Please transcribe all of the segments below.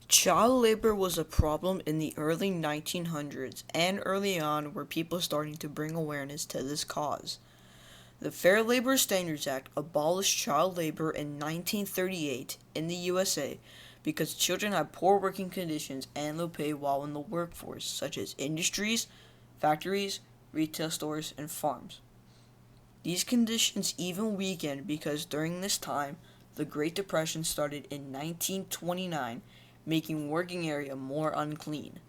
Child labor was a problem in the early 1900s and early on were people starting to bring awareness to this cause. The Fair Labor Standards Act abolished child labor in 1938 in the USA because children had poor working conditions and low pay while in the workforce, such as industries, factories, retail stores, and farms. These conditions even weakened because during this time, the Great Depression started in 1929, making working area more unclean.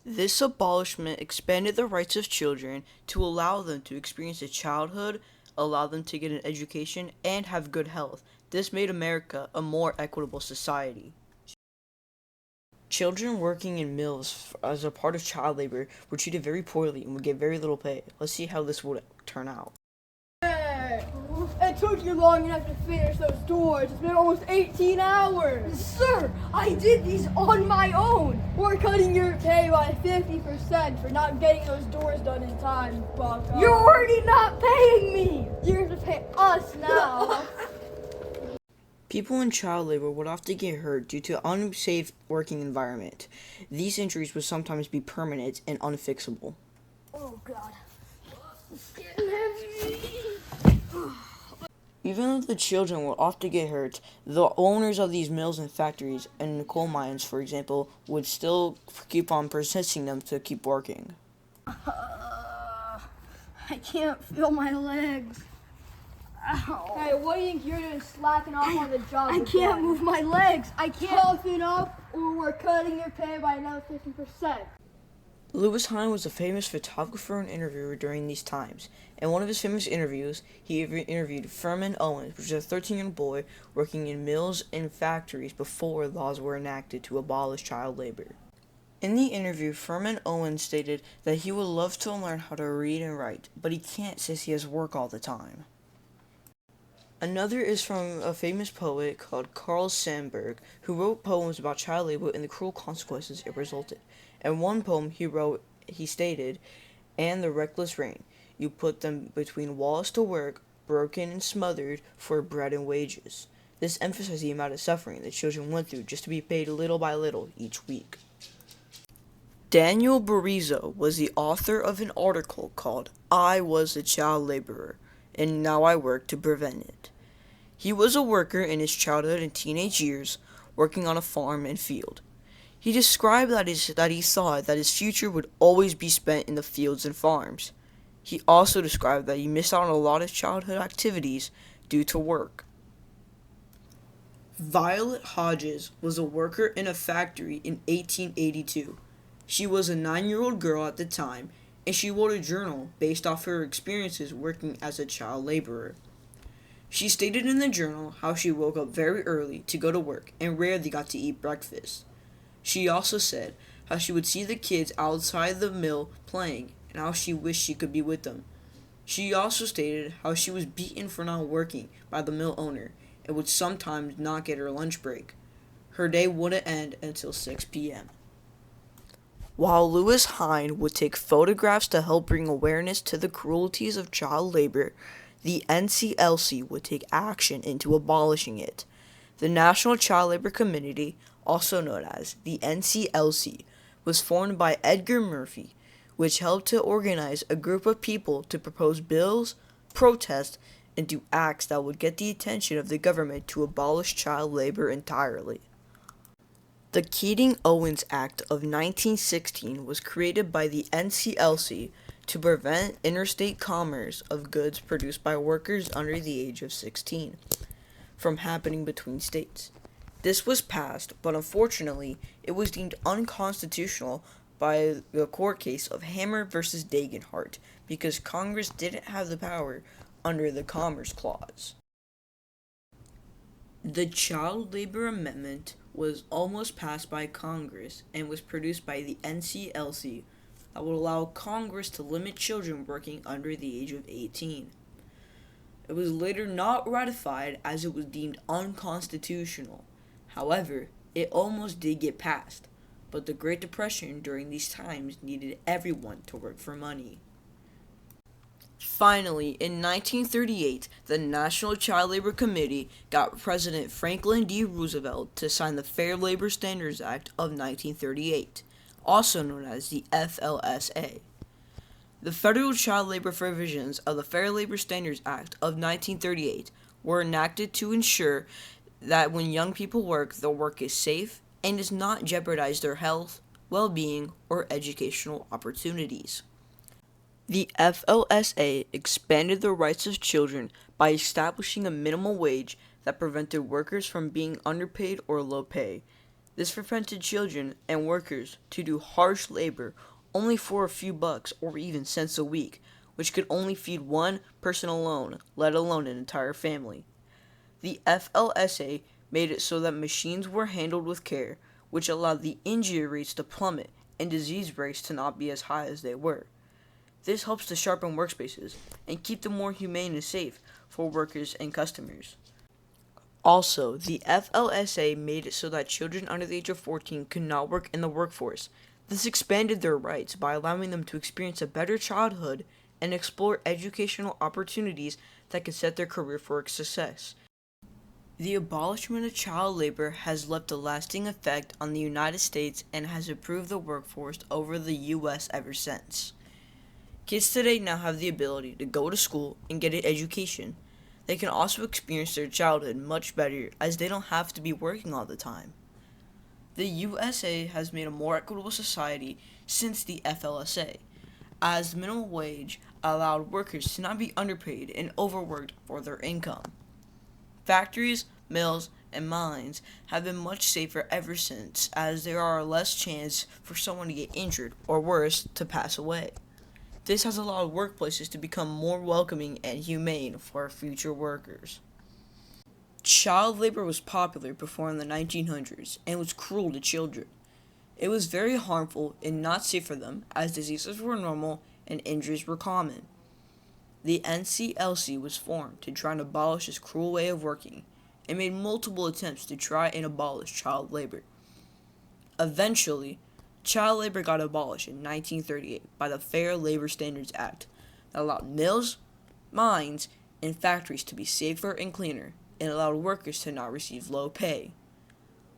This abolishment expanded the rights of children to allow them to experience a childhood, allow them to get an education, and have good health. This made America a more equitable society. Children working in mills as a part of child labor were treated very poorly and would get very little pay. Let's see how this would turn out. Hey, it took you long enough to finish those doors. It's been almost 18 hours. Sir, I did these on my own. We're cutting your pay by 50% for not getting those doors done in time, Bucko. You're already not paying me. You're going to pay us now. People in child labor would often get hurt due to unsafe working environment. These injuries would sometimes be permanent and unfixable. Oh, God. It's getting heavy. Even though the children would often get hurt, the owners of these mills and factories and coal mines, for example, would still keep on persisting them to keep working. I can't feel my legs. Ow. Hey, what do you think you're doing slacking off on the job? I can't move my legs. I can't. Toughen up or we're cutting your pay by another 50%. Lewis Hine was a famous photographer and interviewer during these times. In one of his famous interviews, he interviewed Furman Owens, which was a 13-year-old boy working in mills and factories before laws were enacted to abolish child labor. In the interview, Furman Owens stated that he would love to learn how to read and write, but he can't since he has work all the time. Another is from a famous poet called Carl Sandburg, who wrote poems about child labor and the cruel consequences it resulted. In one poem he wrote, he stated, "And the reckless rain, you put them between walls to work, broken and smothered for bread and wages." This emphasized the amount of suffering the children went through just to be paid little by little each week. Daniel Barizo was the author of an article called "I Was a Child Laborer, and Now I Work to Prevent It." He was a worker in his childhood and teenage years, working on a farm and field. He described that he thought that his future would always be spent in the fields and farms. He also described that he missed out on a lot of childhood activities due to work. Violet Hodges was a worker in a factory in 1882. She was a 9-year-old girl at the time, and she wrote a journal based off her experiences working as a child laborer. She stated in the journal how she woke up very early to go to work and rarely got to eat breakfast. She also said how she would see the kids outside the mill playing and how she wished she could be with them. She also stated how she was beaten for not working by the mill owner and would sometimes not get her lunch break. Her day wouldn't end until 6 p.m. While Lewis Hine would take photographs to help bring awareness to the cruelties of child labor, the NCLC would take action into abolishing it. The National Child Labor Committee, also known as the NCLC, was formed by Edgar Murphy, which helped to organize a group of people to propose bills, protest, and do acts that would get the attention of the government to abolish child labor entirely. The Keating-Owens Act of 1916 was created by the NCLC to prevent interstate commerce of goods produced by workers under the age of 16 from happening between states. This was passed, but unfortunately, it was deemed unconstitutional by the court case of Hammer versus Dagenhart because Congress didn't have the power under the Commerce Clause. The Child Labor Amendment was almost passed by Congress and was produced by the NCLC that would allow Congress to limit children working under the age of 18. It was later not ratified as it was deemed unconstitutional. However, it almost did get passed, but the Great Depression during these times needed everyone to work for money. Finally, in 1938, the National Child Labor Committee got President Franklin D. Roosevelt to sign the Fair Labor Standards Act of 1938, also known as the FLSA. The federal child labor provisions of the Fair Labor Standards Act of 1938 were enacted to ensure that when young people work, their work is safe and does not jeopardize their health, well-being, or educational opportunities. The FLSA expanded the rights of children by establishing a minimum wage that prevented workers from being underpaid or low pay. This prevented children and workers to do harsh labor only for a few bucks or even cents a week, which could only feed one person alone, let alone an entire family. The FLSA made it so that machines were handled with care, which allowed the injury rates to plummet and disease rates to not be as high as they were. This helps to sharpen workspaces and keep them more humane and safe for workers and customers. Also, the FLSA made it so that children under the age of 14 could not work in the workforce. This expanded their rights by allowing them to experience a better childhood and explore educational opportunities that could set their career for success. The abolishment of child labor has left a lasting effect on the United States and has improved the workforce over the U.S. ever since. Kids today now have the ability to go to school and get an education. They can also experience their childhood much better as they don't have to be working all the time. The USA has made a more equitable society since the FLSA, as the minimum wage allowed workers to not be underpaid and overworked for their income. Factories, mills, and mines have been much safer ever since, as there are less chance for someone to get injured or worse, to pass away. This has allowed workplaces to become more welcoming and humane for future workers. Child labor was popular before in the 1900s and was cruel to children. It was very harmful and not safe for them, as diseases were normal and injuries were common. The NCLC was formed to try and abolish this cruel way of working and made multiple attempts to try and abolish child labor. Eventually, child labor got abolished in 1938 by the Fair Labor Standards Act that allowed mills, mines, and factories to be safer and cleaner and allowed workers to not receive low pay.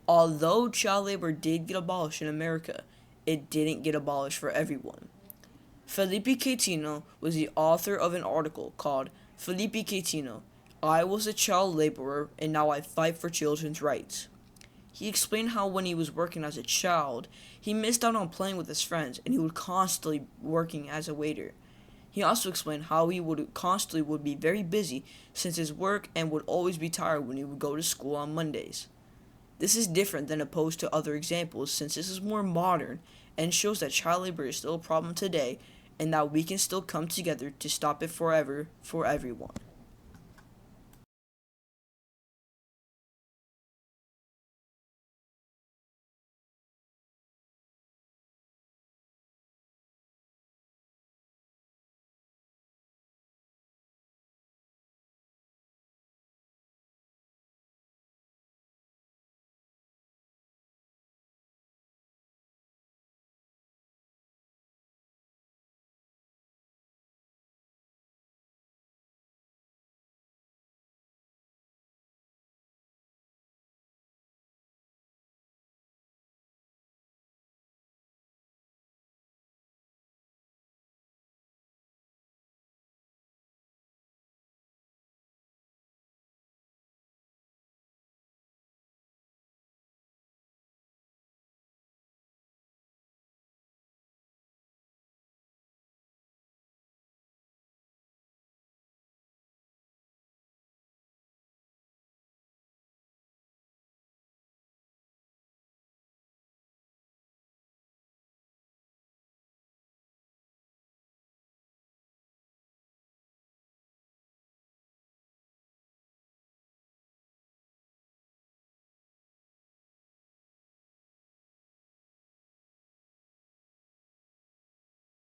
Although child labor did get abolished in America, it didn't get abolished for everyone. Felipe Catino was the author of an article called Felipe Catino, I Was a Child Laborer and Now I Fight for Children's Rights. He explained how when he was working as a child, he missed out on playing with his friends and he would constantly working as a waiter. He also explained how he would be very busy since his work and would always be tired when he would go to school on Mondays. This is different than opposed to other examples since this is more modern and shows that child labor is still a problem today and that we can still come together to stop it forever for everyone.